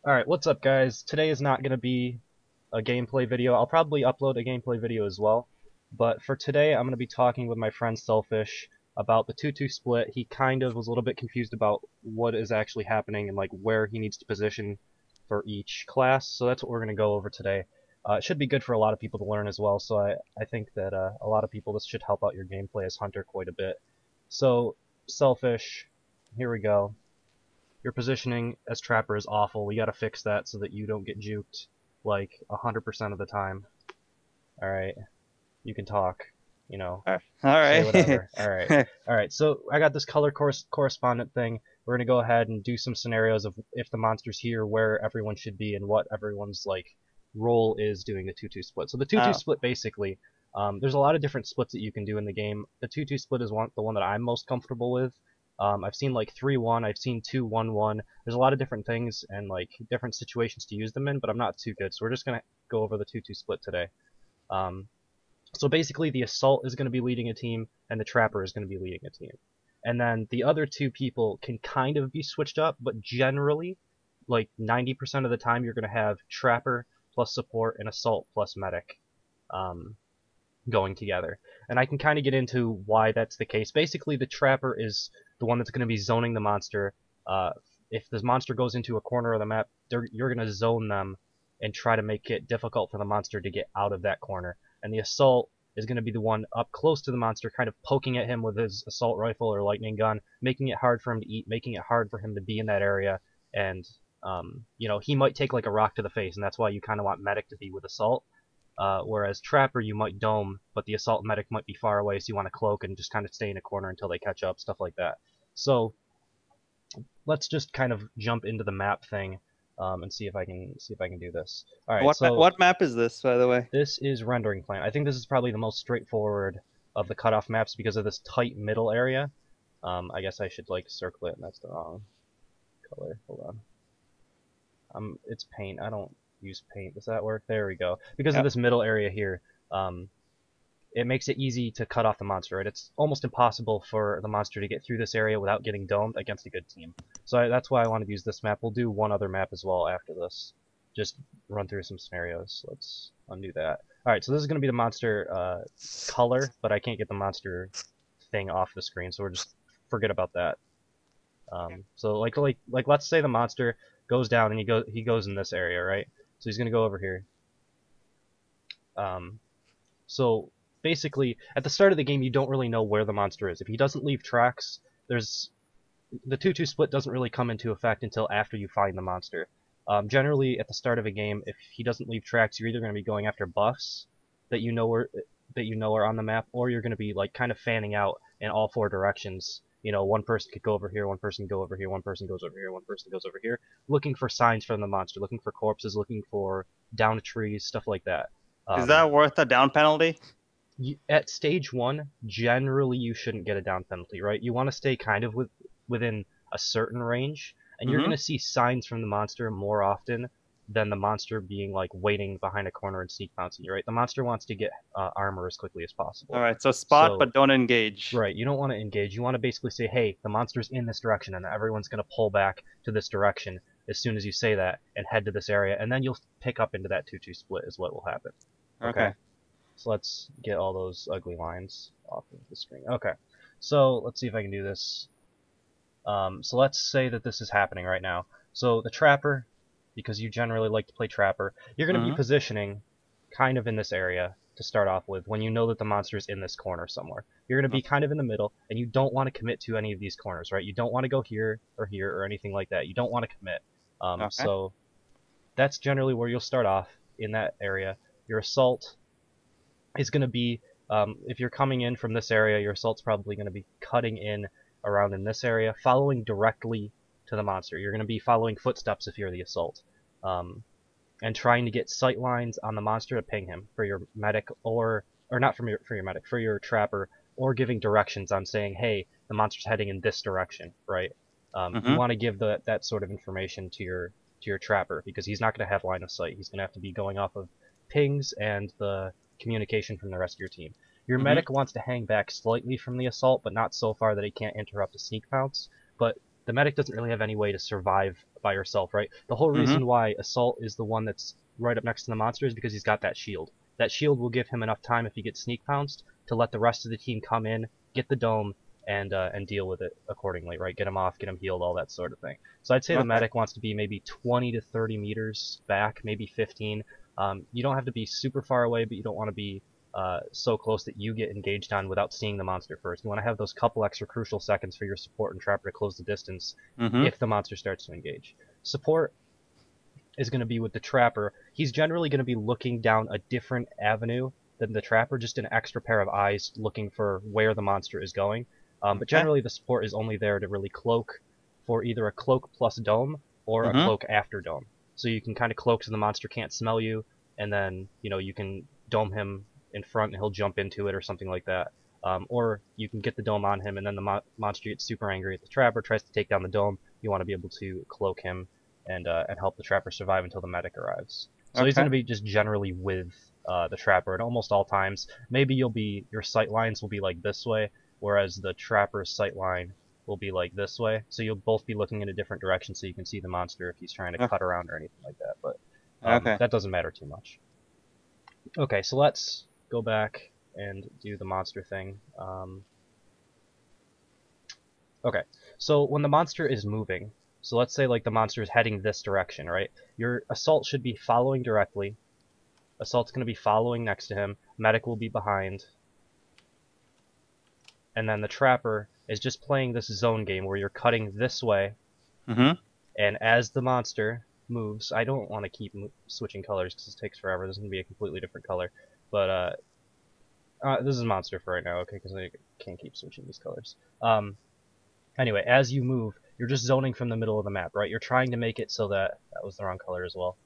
Alright, what's up guys? Today is not going to be a gameplay video. I'll probably upload a gameplay video as well. But for today, I'm going to be talking with my friend Cellfish about the 2-2 split. He kind of was a little bit confused about what is actually happening and like where he needs to position for each class. So that's what we're going to go over today. It should be good for a lot of people to learn as well. So I think that a lot of people, this should help out your gameplay as Hunter quite a bit. So, Cellfish, here we go. Your positioning as Trapper is awful. We gotta fix that so that you don't get juked like 100% of the time. Alright, you can talk, you know, All say right. whatever. Alright, so I got this color correspondent thing. We're gonna go ahead and do some scenarios of if the monster's here, where everyone should be, and what everyone's like role is doing the 2-2 split. So the 2-2 Oh, split basically, there's a lot of different splits that you can do in the game. The 2-2 split is the one that I'm most comfortable with. I've seen like 3-1, I've seen 2-1-1. There's a lot of different things and like different situations to use them in, but I'm not too good. So we're just gonna go over the 2-2 split today. Um, so basically, the assault is going to be leading a team, and the trapper is going to be leading a team. And then the other two people can kind of be switched up, but generally, like 90% of the time, you're going to have trapper plus support and assault plus medic. Um, going together. And I can kind of get into why that's the case. Basically, the trapper is the one that's going to be zoning the monster. If this monster goes into a corner of the map, you're going to zone them and try to make it difficult for the monster to get out of that corner. And the assault is going to be the one up close to the monster, kind of poking at him with his assault rifle or lightning gun, making it hard for him to eat, making it hard for him to be in that area. And, you know, he might take like a rock to the face, and that's why you kind of want medic to be with assault. Whereas Trapper, you might dome, but the Assault Medic might be far away, so you want to cloak and just kind of stay in a corner until they catch up, stuff like that. So let's just kind of jump into the map thing and see if I can do this. All right, so what map is this, by the way? this is Rendering Plant. I think this is probably the most straightforward of the cutoff maps because of this tight middle area. I guess I should like circle it, and that's the wrong color. Hold on. It's paint. I don't use paint. Does that work? There we go. Because of Yep. this middle area here, um, it makes it easy to cut off the monster, right? It's almost impossible for the monster to get through this area without getting domed against a good team. So that's why I wanted to use this map. We'll do one other map as well after this. Just run through some scenarios. Let's undo that. Alright, so this is going to be the monster color, but I can't get the monster thing off the screen, so we're just forget about that. So like let's say the monster goes down and he goes in this area, right? So he's gonna go over here. Um, so basically, at the start of the game, you don't really know where the monster is. If he doesn't leave tracks, there's the 2-2 split doesn't really come into effect until after you find the monster. Generally, at the start of a game, if he doesn't leave tracks, you're either going to be going after buffs that you know are on the map, or you're going to be like kind of fanning out in all four directions. You know, one person could go over here, one person go over here, one person goes over here, one person goes over here, looking for signs from the monster, looking for corpses, looking for downed trees, stuff like that. Is Um, that worth a down penalty? at stage one, generally you shouldn't get a down penalty, right? You want to stay kind of within a certain range, and you're Mm-hmm. going to see signs from the monster more often than the monster being like waiting behind a corner and sneak bouncing you, right? The monster wants to get armor as quickly as All possible. right, so spot So, but don't engage. right, you don't want to engage. You want to basically say, hey, the monster's in this direction, and everyone's going to pull back to this direction as soon as you say that and head to this area, and then you'll pick up into that 2-2 split is what will happen. Okay? Okay. So let's get all those ugly lines off of the screen. Okay, so let's see if I can do this. So let's say that this is happening right now. So the trapper, because you generally like to play trapper, you're going to be Mm-hmm. positioning kind of in this area to start off with when you know that the monster is in this corner somewhere. You're going to be kind of in the middle, and you don't want to commit to any of these corners, right? You don't want to go here or anything like that. You don't want to commit. Okay. So that's generally where you'll start off in that area. Your assault is going to be, if you're coming in from this area, your assault's probably going to be cutting in around in this area, following directly to the monster. You're going to be following footsteps if you're the assault, and trying to get sight lines on the monster to ping him for your medic, or not for your medic, for your trapper, or giving directions on saying, hey, the monster's heading in this direction, right? You Mm-hmm. want to give that sort of information to your trapper because he's not going to have line of sight. He's going to have to be going off of pings and the communication from the rest of your team. Your Mm-hmm. medic wants to hang back slightly from the assault, but not so far that he can't interrupt a sneak bounce. But the medic doesn't really have any way to survive by herself, right? The whole reason why Assault is the one that's right up next to the monster is because he's got that shield. That shield will give him enough time if he gets sneak pounced to let the rest of the team come in, get the dome, and deal with it accordingly, right? Get him off, get him healed, all that sort of thing. So I'd say the medic wants to be maybe 20 to 30 meters back, maybe 15. You don't have to be super far away, but you don't want to be so close that you get engaged on without seeing the monster first. You want to have those couple extra crucial seconds for your support and trapper to close the distance if the monster starts to engage. Support is going to be with the trapper. He's generally going to be looking down a different avenue than the trapper, just an extra pair of eyes looking for where the monster is going. But generally the support is only there to really cloak for either a cloak plus dome or a cloak after dome. So you can kind of cloak so the monster can't smell you, and then you can dome him in front and he'll jump into it or something like that. Or you can get the dome on him and then the monster gets super angry at the trapper, tries to take down the dome. You want to be able to cloak him and help the trapper survive until the medic arrives. So he's going to be just generally with the trapper at almost all times. Maybe your sight lines will be like this way, whereas the trapper's sight line will be like this way. So you'll both be looking in a different direction so you can see the monster if he's trying to cut around or anything like that. But that doesn't matter too much. Okay, so let's go back and do the monster thing. Okay, so when the monster is moving, so let's say like the monster is heading this direction, right? Your assault should be following directly. Assault's going to be following next to him. Medic will be behind. And then the trapper is just playing this zone game where you're cutting this way. And as the monster moves, I don't want to keep switching colors because this takes forever. This is going to be a completely different color. But this is monster for right now, okay, because I can't keep switching these colors. Anyway, as you move, you're just zoning from the middle of the map, right? You're trying to make it so that was the wrong color as well.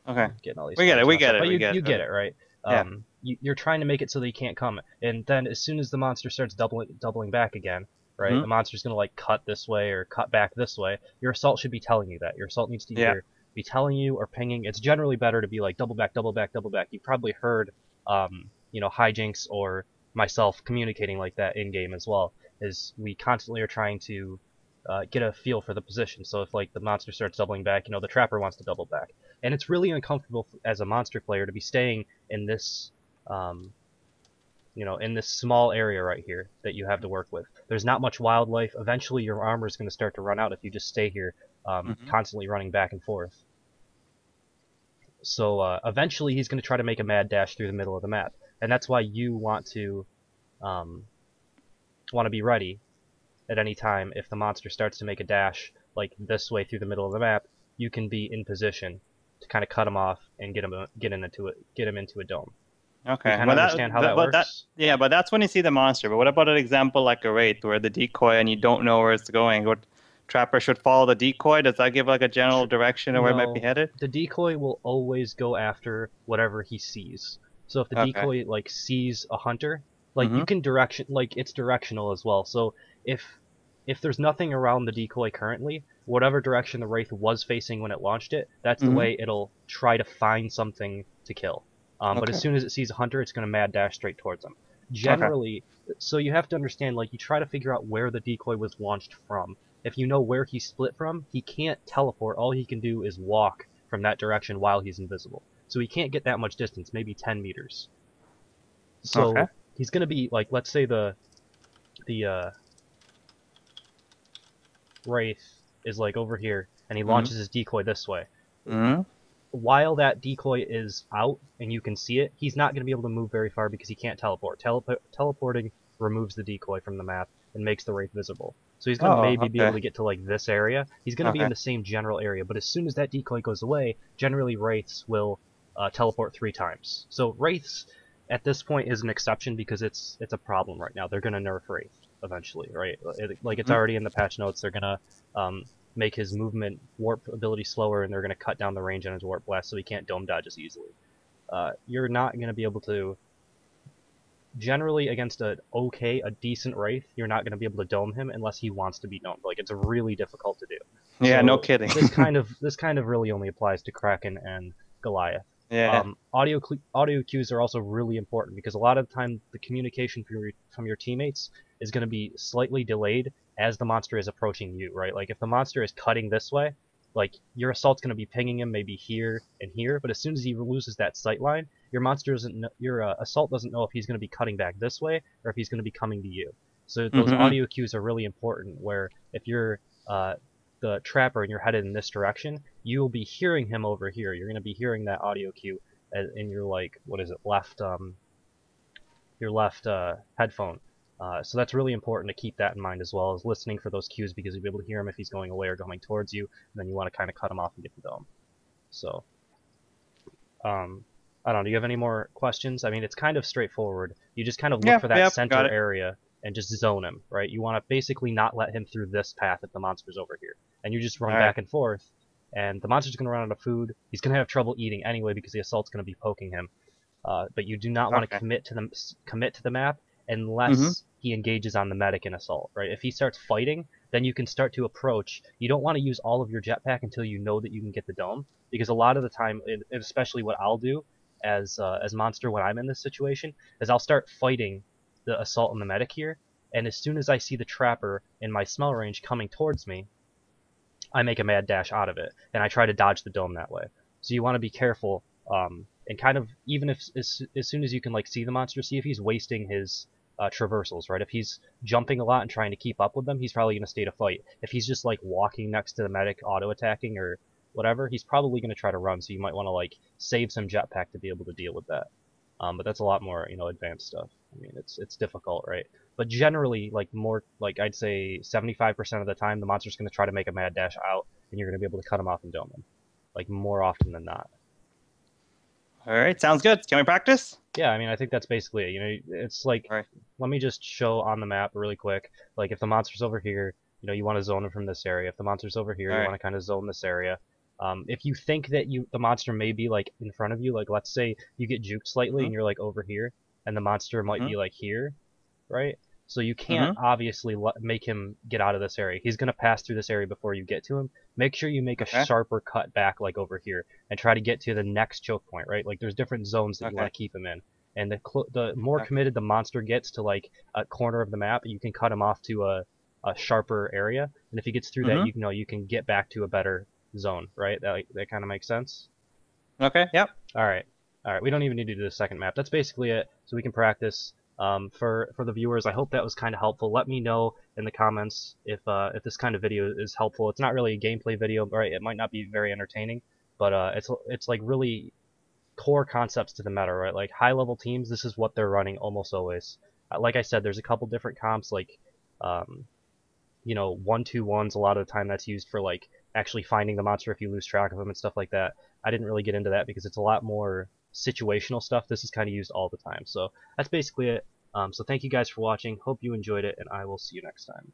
Okay. Getting all these we get it. But you get it, right? Yeah. You're trying to make it so that he can't come, and then as soon as the monster starts doubling back again, right? The monster's gonna like cut this way or cut back this way. Your assault should be telling you that. Your assault needs to either be telling you or pinging. It's generally better to be like double back, double back, double back. You've probably heard, Hijinks or myself communicating like that in game as well. Is we constantly are trying to get a feel for the position. So if like the monster starts doubling back, the trapper wants to double back, and it's really uncomfortable as a monster player to be staying in this, in this small area right here that you have to work with. There's not much wildlife. Eventually, your armor is going to start to run out if you just stay here, constantly running back and forth. So eventually, he's going to try to make a mad dash through the middle of the map, and that's why you want to be ready at any time. If the monster starts to make a dash like this way through the middle of the map, you can be in position to kind of cut him off and get him into a dome. Okay, you kind of understand how that works? But that's when you see the monster. But what about an example like a wraith where the decoy and you don't know where it's going? What trapper should follow the decoy? Does that give like a general direction of where it might be headed? The decoy will always go after whatever he sees. So if the decoy like sees a hunter, like you can it's directional as well. So if there's nothing around the decoy currently, whatever direction the wraith was facing when it launched it, that's the way it'll try to find something to kill. But as soon as it sees a hunter, it's going to mad dash straight towards them. Generally, so you have to understand, like, you try to figure out where the decoy was launched from. If you know where he split from, he can't teleport. All he can do is walk from that direction while he's invisible. So he can't get that much distance, maybe 10 meters. So he's going to be, like, let's say the wraith is, like, over here, and he launches his decoy this way. While that decoy is out and you can see it, he's not going to be able to move very far because he can't teleport. Teleporting removes the decoy from the map and makes the wraith visible. So he's going to maybe be able to get to like this area. He's going to be in the same general area, but as soon as that decoy goes away, generally wraiths will teleport 3 times. So wraiths at this point is an exception because it's a problem right now. They're going to nerf wraith eventually, right? It's already in the patch notes. They're going to make his movement warp ability slower, and they're going to cut down the range on his warp blast so he can't dome dodge as easily. You're not going to be able to, generally against a decent wraith, you're not going to be able to dome him unless he wants to be domed. Like, it's really difficult to do. Yeah, so no kidding. this kind of really only applies to Kraken and Goliath. Yeah. Audio cues are also really important because a lot of the time the communication from your teammates is going to be slightly delayed as the monster is approaching you, right? Like if the monster is cutting this way, like your assault's going to be pinging him maybe here and here, but as soon as he loses that sight line, your monster doesn't know, your assault doesn't know if he's going to be cutting back this way or if he's going to be coming to you. So those Mm-hmm. audio cues are really important. Where if you're the trapper and you're headed in this direction, you will be hearing him over here. You're going to be hearing that audio cue in your like what is it left your left headphone. So that's really important to keep that in mind as well as listening for those cues because you'll be able to hear him if he's going away or coming towards you, and then you want to kind of cut him off and get the dome. So, I don't know. Do you have any more questions? I mean, it's kind of straightforward. You just kind of look Yeah, for that yeah, got center it. area and just zone him, right? You want to basically not let him through this path if the monster's over here. And you just All run right. back and forth, and the monster's going to run out of food. He's going to have trouble eating anyway because the assault's going to be poking him. But you do not want to Okay. commit to the map Mm-hmm. unless he engages on the medic in assault, right? If he starts fighting, then you can start to approach. You don't want to use all of your jetpack until you know that you can get the dome, because a lot of the time, especially what I'll do as monster when I'm in this situation, is I'll start fighting the assault and the medic here, and as soon as I see the trapper in my smell range coming towards me, I make a mad dash out of it, and I try to dodge the dome that way. So you want to be careful, and kind of even if as soon as you can like see the monster, see if he's wasting his traversals, right? If he's jumping a lot and trying to keep up with them, he's probably going to stay to fight. If he's just like walking next to the medic, auto attacking or whatever, he's probably going to try to run. So you might want to like save some jetpack to be able to deal with that. But that's a lot more, advanced stuff. I mean, it's difficult, right? But generally, like more, like I'd say 75% of the time, the monster's going to try to make a mad dash out, and you're going to be able to cut him off and dome him, like more often than not. All right, sounds good. Can we practice? Yeah, I mean, I think that's basically it. It's like, All right. let me just show on the map really quick. Like, if the monster's over here, you want to zone him from this area. If the monster's over here, All you right. want to kind of zone this area. If you think that the monster may be like in front of you, like let's say you get juked slightly Mm-hmm. and you're like over here, and the monster might Mm-hmm. be like here, right? So you can't Mm-hmm. obviously make him get out of this area. He's gonna pass through this area before you get to him. Make sure you make a Okay. sharper cut back, like over here, and try to get to the next choke point, right? Like there's different zones that you want Okay. to keep him in, and the more Okay. committed the monster gets to like a corner of the map, you can cut him off to a sharper area, and if he gets through that, Mm-hmm. you can get back to a better zone, right? That kind of makes sense. Okay. Yep. All right, all right. We don't even need to do the second map. That's basically it. So we can practice. For the viewers, I hope that was kind of helpful. Let me know in the comments if this kind of video is helpful. It's not really a gameplay video, right? It might not be very entertaining, but it's like really core concepts to the meta, right? Like high level teams, this is what they're running almost always. Like I said, there's a couple different comps like um, 1-2-1s. A lot of the time that's used for like actually finding the monster if you lose track of them and stuff like that. I didn't really get into that because it's a lot more situational stuff. This is kind of used all the time. So that's basically it. So thank you guys for watching. Hope you enjoyed it, and I will see you next time.